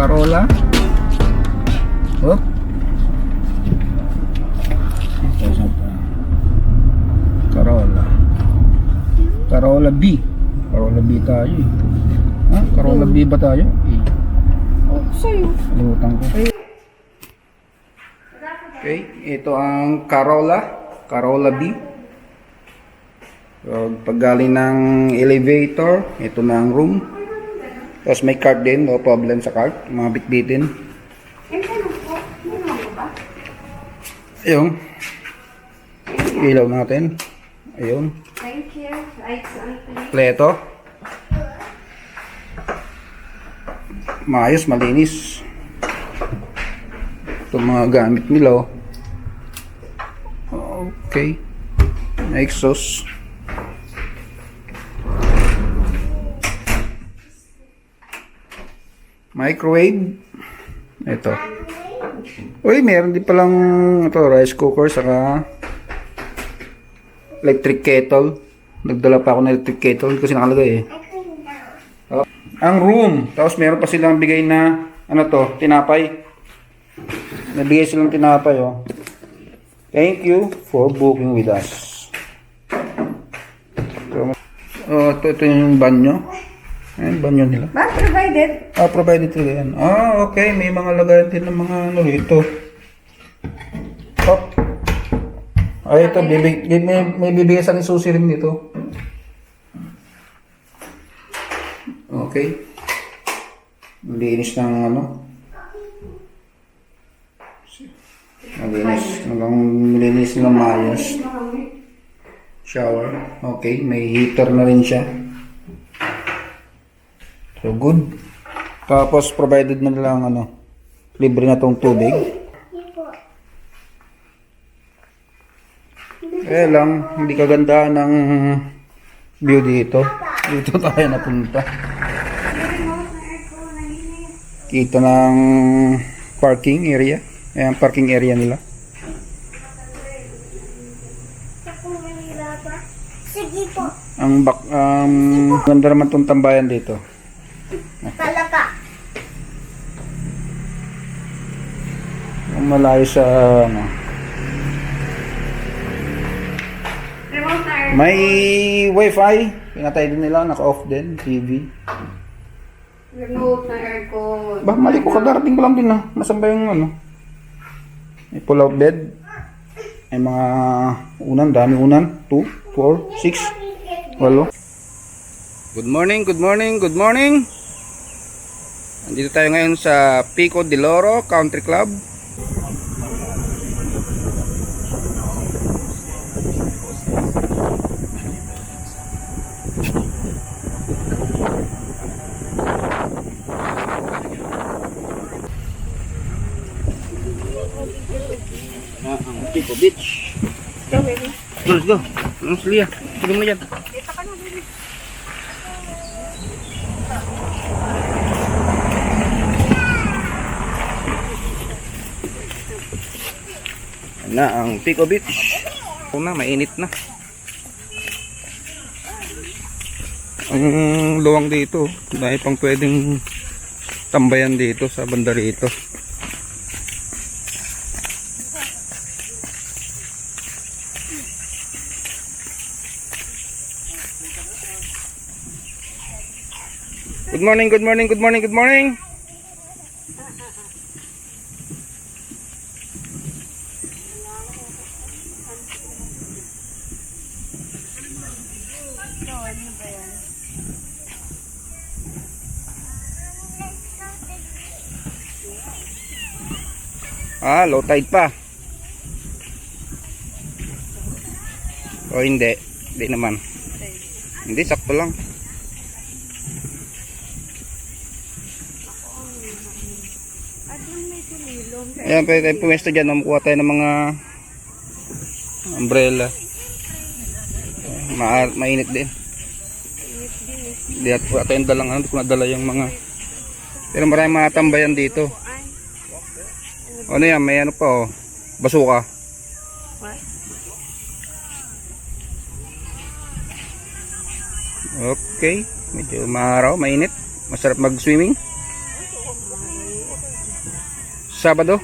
Corolla. Hop. Corolla. Corolla B. Corolla B tayo eh. Ha? Corolla B ba tayo? Eh. Oh, sa'yo. Lutang ko. Okay, ito ang Corolla B. So, pag galing ng elevator, ito na ang room. Tapos may cart din, no problem sa cart, mga bitbitin. Ayun. Ilaw natin. Ayun. Thank you. Pleto. Maayos, malinis. Ito mga gamit nila. Okay. Exhaust. Microwave. Ito. Uy, meron din palang ito, rice cooker saka electric kettle. Nagdala pa ako ng electric kettle, hindi kasi nakalagay eh. Ang room. Tapos meron pa silang bigay na ano to, tinapay. Nabigay silang tinapay oh. Thank you for booking with us. So, ito yung banyo. Ayan, banyo nila. Ba, provided? Provided sila yan. Okay. May mga lagayan din ng mga ano rito. Oh. Ay, ito. May bibigay sa susi rin dito. Okay. Linis ng ano. Malinis ng mayos. Shower. Okay. May heater na rin siya. So good. Tapos provided na lang ano, libre na tong tubig. Lang, hindi kaganda ng view dito. Dito tayo napunta. Kita ng parking area. Ayan, parking area nila. Sige po. Ang ganda naman tong tambayan dito. Talaka. Malayo sa ano. May wifi. Pinatay din nila. Naka-off din. TV. Remote na aircon. Mali ko. Kadarating ko lang din na. Nasaan ba yung ano? May pull-out bed. May mga unan. Dami unan. 2, 4, 6, 8. Good morning, good morning, good morning. Nandito tayo ngayon sa Pico de Loro Country Club. Ang Pico Beach. Go, baby. Let's go. Let's go. Sige mo dyan. Dito ka na, baby. Na ang Pico Beach. Una, mainit na. Ang luwang dito. Dahil pang pwedeng tambayan dito sa banda rito. Good morning, good morning, good morning, good morning. Low tide pa. O hindi. Hindi naman. Hindi, sakto lang. Ayan, pwede tayo pumesto dyan. Makuha tayo ng mga umbrella. Mainit din. Hindi at wala tayong dalang. Hindi ko nadala yung mga. Pero maraming mga tambayan dito. Ano yan? May ano pa oh. Basuka. Okay. Medyo maaraw, mainit. Masarap mag-swimming. Sabado.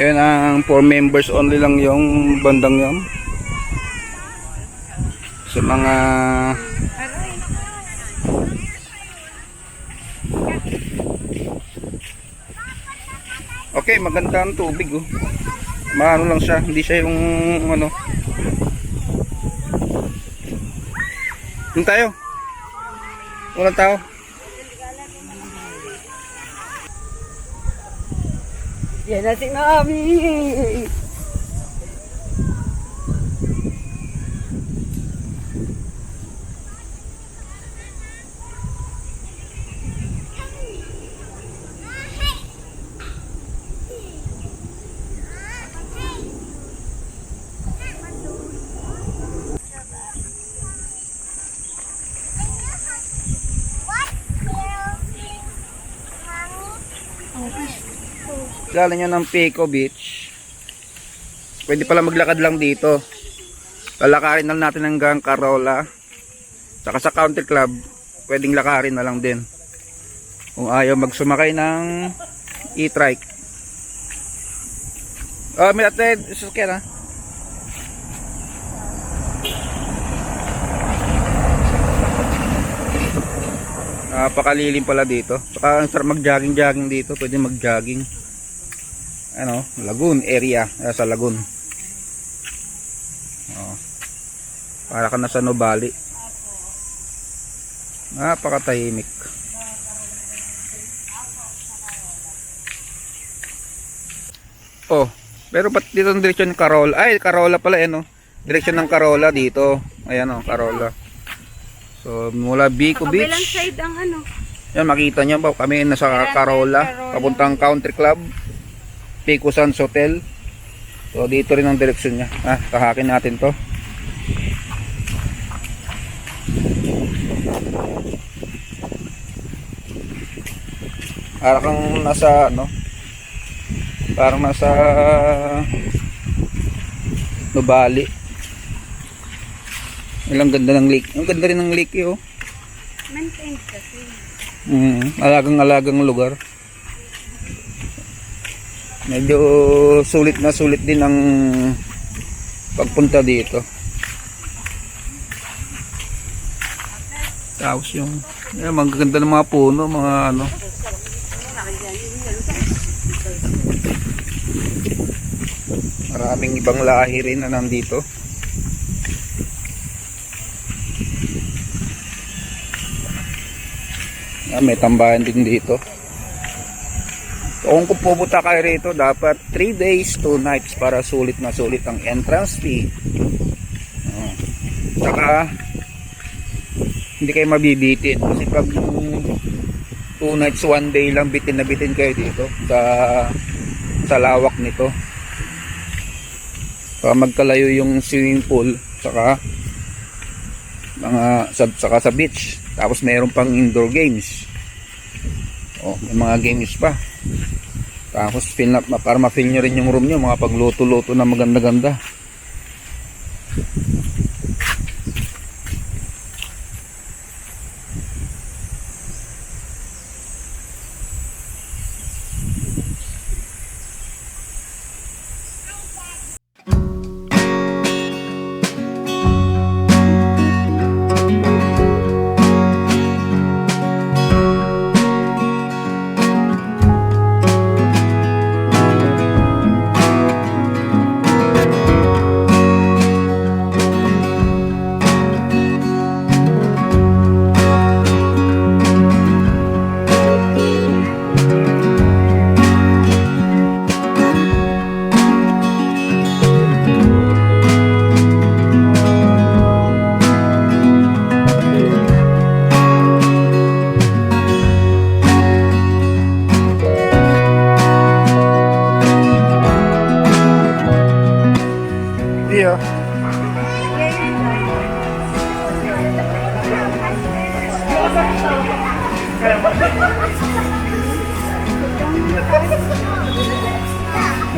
Ayan ang 4 members only lang yung bandang yan. Sa mga okay, maganda ang tubig oh. Maano lang siya, hindi siya yung ano. Doon tayo. Walang tao. Yan na sinabi. Galing nyo ng Pico Beach. Pwede pala maglakad lang dito. Lalakarin na natin hanggang Carola. Saka sa Country Club, pwedeng lakarin na lang din. Kung ayaw magsumakay ng e-trike. Oh, may ate, sasakyan ha. Napakalilim pala dito. Saka ang sarap mag-jogging dito. Pwede mag-jogging. Ano, lagoon area, sa lagoon. Oh. Para ka na sa Nubali. Napakatahimik. Oh, pero ba't dito ang direksyon ng Carola? Ay, Carola pala no. Direksyon ng Carola dito. Ayan oh, Carola. So, mula Bico Beach. Kabilang side ang ano. Yan, makita nyo ba? Kami nasa Carola. Papuntang Country Club. Pico Sands Hotel. So dito rin ang direksyon niya. Kahakin natin to. Parang kang nasa ano? Parang nasa Nubali. Ilang ganda ng lake. Ang ganda rin ng lake oh. Maintained kasi. Alagang lugar. Medyo sulit na sulit din ang pagpunta dito. Tapos yung magaganda ng mga puno, mga ano. Maraming ibang lahi rin na nandito. May tambahan din dito. Kung pupunta kayo rito, dapat 3 days, 2 nights para sulit na sulit ang entrance fee. Saka hindi kayo mabibitin kasi pag 2 nights, 1 day lang bitin na bitin kayo dito sa lawak nito. Magkalayo yung swimming pool saka sa beach. Tapos mayroon pang indoor games. May mga games pa. Tapos para ma-feel nyo rin yung room nyo, mga pagluto-luto na maganda-ganda.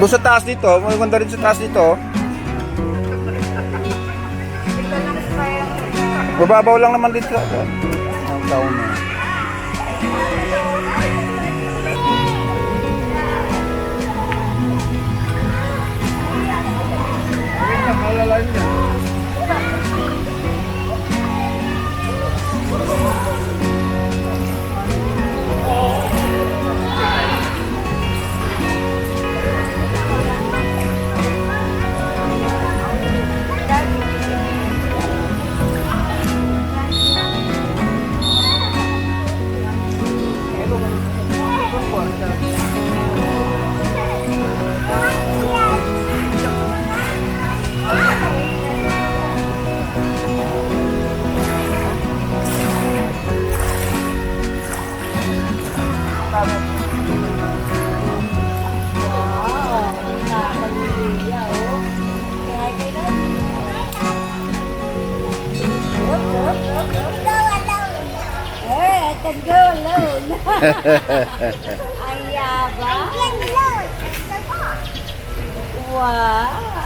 Doon sa taas dito, maganda rin sa taas dito. Bababaw lang naman dito. Ang taon na. malalim niya. I can go alone. Ay, yaba. Wow.